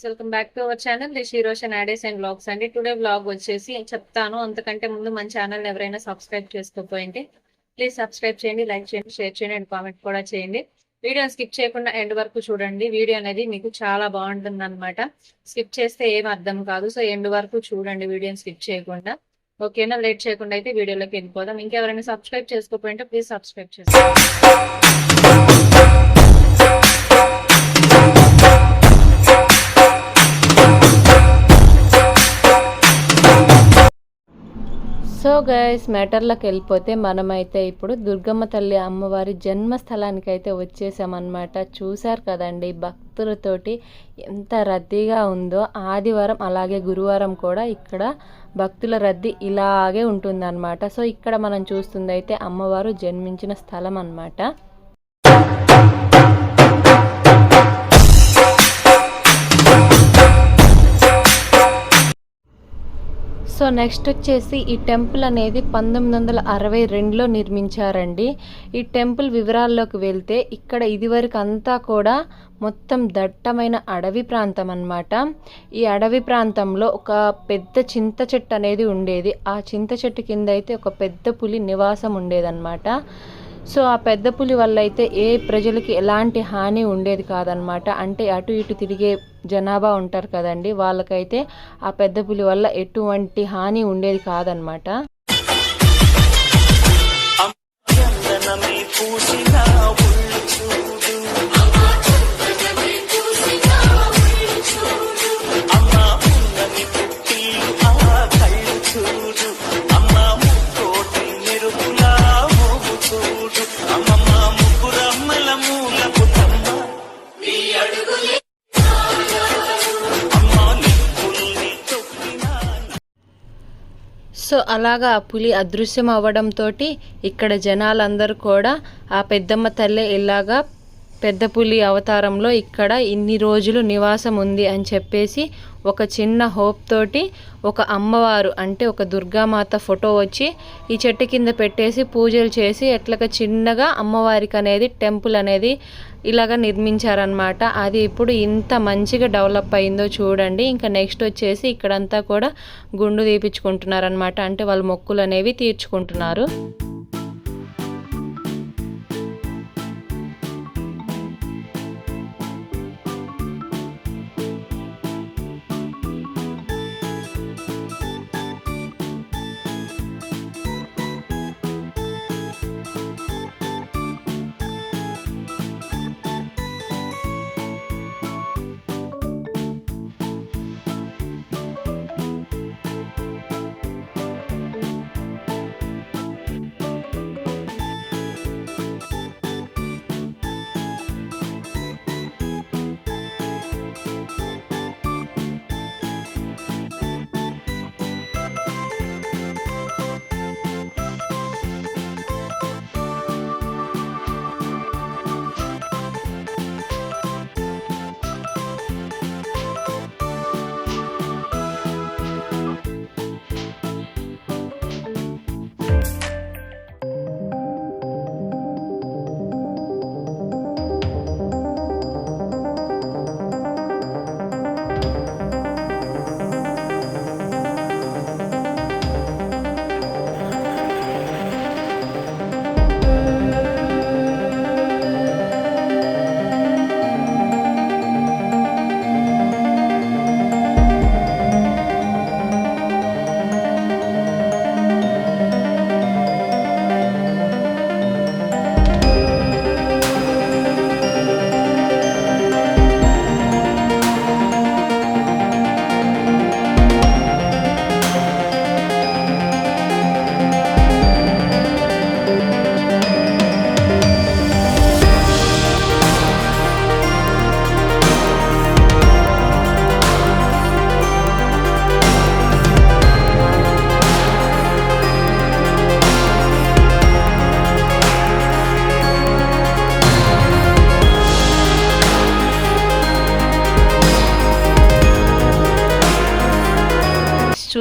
Welcome back to our channel the షీరోషన్ యాడేస్ and vlogs అండి. టుడే వ్లాగ్ వచ్చేసి చెప్తాను. అంతకంటే ముందు మన ఛానల్ ఎవరైనా సబ్స్క్రైబ్ చేసుకోకపోయింటే ప్లీజ్ సబ్స్క్రైబ్ చేయండి, లైక్ చేయండి, షేర్ చేయండి అండ్ కామెంట్ కూడా చేయండి. వీడియో స్కిప్ చేయకుండా ఎండ్ వరకు చూడండి. వీడియో అనేది మీకు చాలా బాగుంటుంది అనమాట. స్కిప్ చేస్తే ఏం అర్థం కాదు. సో ఎండ్ వరకు చూడండి వీడియోని స్కిప్ చేయకుండా. ఓకేనా? లేట్ చేయకుండా అయితే వీడియోలోకి వెళ్ళిపోదాం. ఇంకెవరైనా సబ్స్క్రైబ్ చేసుకోకపోయింటే ప్లీజ్ సబ్స్క్రైబ్ చేసుకోండి. సో గైస్, మ్యాటర్లోకి వెళ్ళిపోతే మనమైతే ఇప్పుడు దుర్గమ్మ తల్లి అమ్మవారి జన్మస్థలానికి అయితే వచ్చేసామన్నమాట. చూశారు కదండి భక్తులతోటి ఎంత రద్దీగా ఉందో. ఆదివారం అలాగే గురువారం కూడా ఇక్కడ భక్తుల రద్దీ ఇలాగే ఉంటుందన్నమాట. సో ఇక్కడ మనం చూస్తుంది అయితే అమ్మవారు జన్మించిన స్థలం అన్నమాట. సో నెక్స్ట్ వచ్చేసి ఈ టెంపుల్ అనేది 1962లో నిర్మించారండి. ఈ టెంపుల్ వివరాల్లోకి వెళ్తే ఇక్కడ ఇదివరకు అంతా కూడా మొత్తం దట్టమైన అడవి ప్రాంతం అన్నమాట. ఈ అడవి ప్రాంతంలో ఒక పెద్ద చింత చెట్టు అనేది ఉండేది. ఆ చింత చెట్టు కింద అయితే ఒక పెద్ద పులి నివాసం ఉండేదన్నమాట. సో ఆ పెద్ద పులి వల్ల అయితే ఏ ప్రజలకి ఎలాంటి హాని ఉండేది కాదనమాట. అంటే అటు ఇటు తిరిగే జనాభా ఉంటారు కదండి, వాళ్ళకైతే ఆ పెద్ద పులి వల్ల ఎటువంటి హాని ఉండేది కాదనమాట. సో అలాగా ఆ పులి అదృశ్యం అవ్వడంతో ఇక్కడ జనాలందరూ కూడా ఆ పెద్దమ్మ తల్లి ఇలాగా పెద్ద పులి అవతారంలో ఇక్కడ ఇన్ని రోజులు నివాసం ఉంది అని చెప్పేసి ఒక చిన్న హోప్ తోటి ఒక అమ్మవారు అంటే ఒక దుర్గామాత ఫోటో వచ్చి ఈ చెట్టు కింద పెట్టేసి పూజలు చేసి ఎట్లగా చిన్నగా అమ్మవారికి అనేది టెంపుల్ అనేది ఇలాగా నిర్మించారనమాట. అది ఇప్పుడు ఇంత మంచిగా డెవలప్ అయిందో చూడండి. ఇంకా నెక్స్ట్ వచ్చేసి ఇక్కడంతా కూడా గుండు తీపించుకుంటున్నారనమాట. అంటే వాళ్ళు మొక్కులు అనేవి తీర్చుకుంటున్నారు.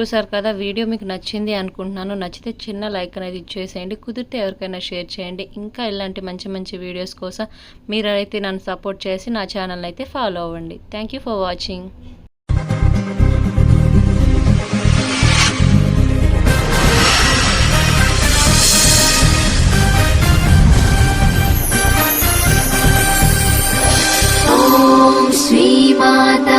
చూసారు కదా, వీడియో మీకు నచ్చింది అనుకుంటున్నాను. నచ్చితే చిన్న లైక్ అనేది ఇచ్చేసేయండి, కుదిరితే ఎవరికైనా షేర్ చేయండి. ఇంకా ఇలాంటి మంచి మంచి వీడియోస్ కోసం మీరైతే నన్ను సపోర్ట్ చేసి నా ఛానల్ అయితే ఫాలో అవ్వండి. Thank you for watching. Shri Mata